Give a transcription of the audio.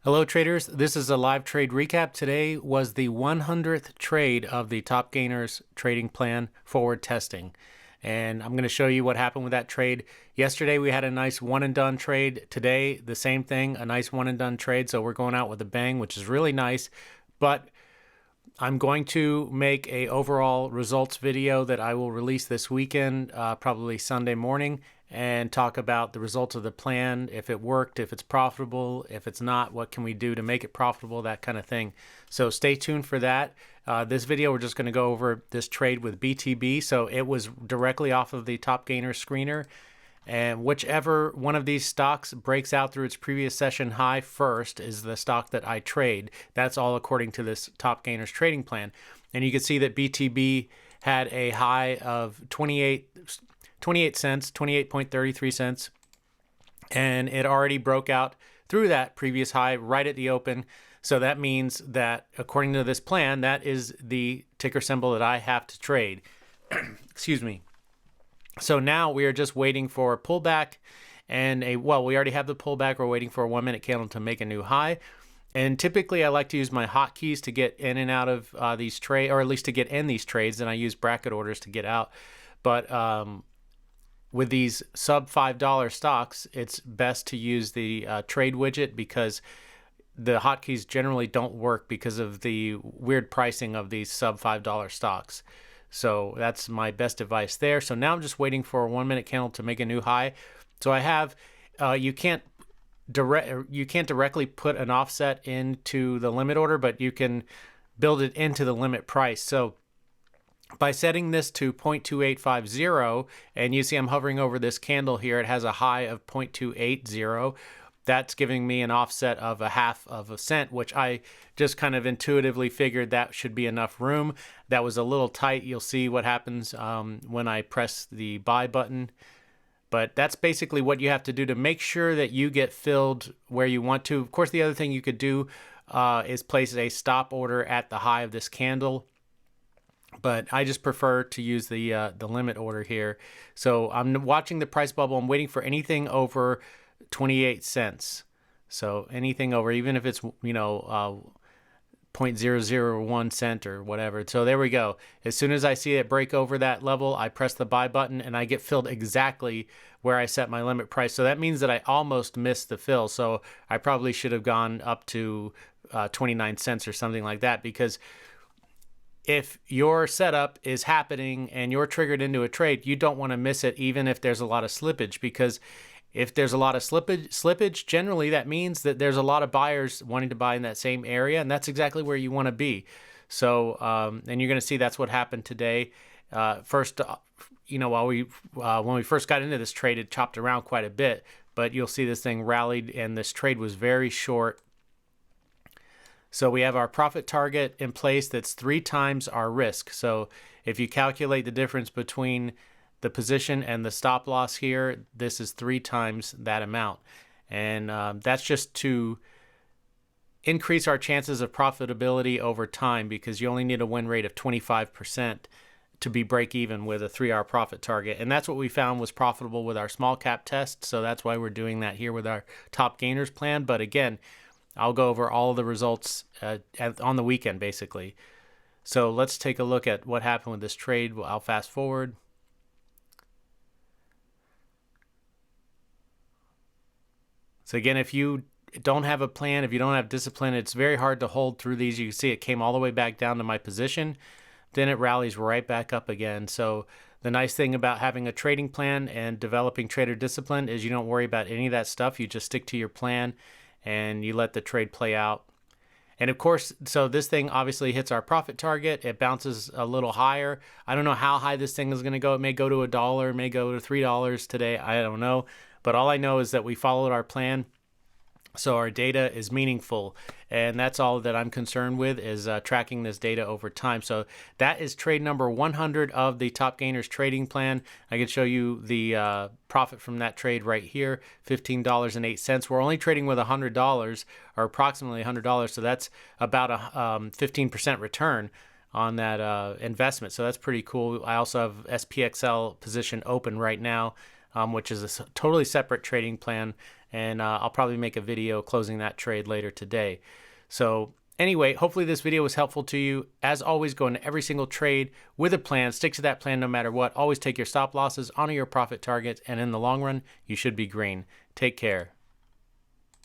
Hello traders, this is a live trade recap. Today was the 100th trade of the Top Gainers trading plan forward testing. And I'm going to show you what happened with that trade. Yesterday we had a nice one and done trade. Today the same thing, a nice one and done trade. So we're going out with a bang, which is really nice. But I'm going to make a overall results video that I will release this weekend, probably Sunday morning, and talk about the results of the plan, if it worked, if it's profitable, if it's not, what can we do to make it profitable, that kind of thing. So stay tuned for that. This video, we're just going to go over this trade with BTB. So it was directly off of the Top Gainer screener. And whichever one of these stocks breaks out through its previous session high first is the stock that I trade. That's all according to this Top Gainers trading plan. And you can see that BTB had a high of 28 cents, 28.33 cents. And it already broke out through that previous high right at the open. So that means that according to this plan, that is the ticker symbol that I have to trade. Excuse me. So now we are just waiting for a pullback and we already have the pullback. We're waiting for a 1 minute candle to make a new high. And typically I like to use my hotkeys to get in and out of these trades, or at least to get in these trades. And I use bracket orders to get out. But with these sub $5 stocks, it's best to use the trade widget because the hotkeys generally don't work because of the weird pricing of these sub $5 stocks. So that's my best advice there. So now I'm just waiting for a 1 minute candle to make a new high. So I have, you can't directly put an offset into the limit order, but you can build it into the limit price. So by setting this to 0.2850, and you see I'm hovering over this candle here, it has a high of 0.280. That's giving me an offset of a half of a cent, which I just kind of intuitively figured that should be enough room. That was a little tight. You'll see what happens when I press the buy button. But that's basically what you have to do to make sure that you get filled where you want to. Of course, the other thing you could do is place a stop order at the high of this candle. But I just prefer to use the limit order here. So I'm watching the price bubble. I'm waiting for anything over 28 cents. So anything over, even if it's, 0.001 cent or whatever. So there we go. As soon as I see it break over that level, I press the buy button and I get filled exactly where I set my limit price. So that means that I almost missed the fill. So I probably should have gone up to 29 cents or something like that, because if your setup is happening and you're triggered into a trade, you don't want to miss it even if there's a lot of slippage, because if there's a lot of slippage, generally that means that there's a lot of buyers wanting to buy in that same area, and that's exactly where you want to be. So, and you're going to see that's what happened today. First, when we first got into this trade, it chopped around quite a bit, but you'll see this thing rallied, and this trade was very short. So we have our profit target in place that's 3 times our risk. So if you calculate the difference between the position and the stop loss here, this is 3 times that amount. And that's just to increase our chances of profitability over time, because you only need a win rate of 25% to be break even with a 3-hour profit target. And that's what we found was profitable with our small cap test. So that's why we're doing that here with our Top Gainers plan. But again, I'll go over all of the results on the weekend, basically. So let's take a look at what happened with this trade. I'll fast forward. So again, if you don't have a plan, if you don't have discipline, it's very hard to hold through these. You can see it came all the way back down to my position. Then it rallies right back up again. So the nice thing about having a trading plan and developing trader discipline is you don't worry about any of that stuff. You just stick to your plan and you let the trade play out. And of course, so this thing obviously hits our profit target. It bounces a little higher. I don't know how high this thing is going to go. It may go to $1, it may go to $3 today. I don't know. But all I know is that we followed our plan. So our data is meaningful, and that's all that I'm concerned with, is tracking this data over time. So that is trade number 100 of the Top Gainers trading plan. I can show you the profit from that trade right here, $15.08. We're only trading with $100, or approximately $100, so that's about a 15% return on that investment. So that's pretty cool. I also have SPXL position open right now, which is a totally separate trading plan. and I'll probably make a video closing that trade later today. So anyway, hopefully this video was helpful to you. As always, go into every single trade with a plan. Stick to that plan no matter what. Always take your stop losses, honor your profit targets, and in the long run, you should be green. Take care.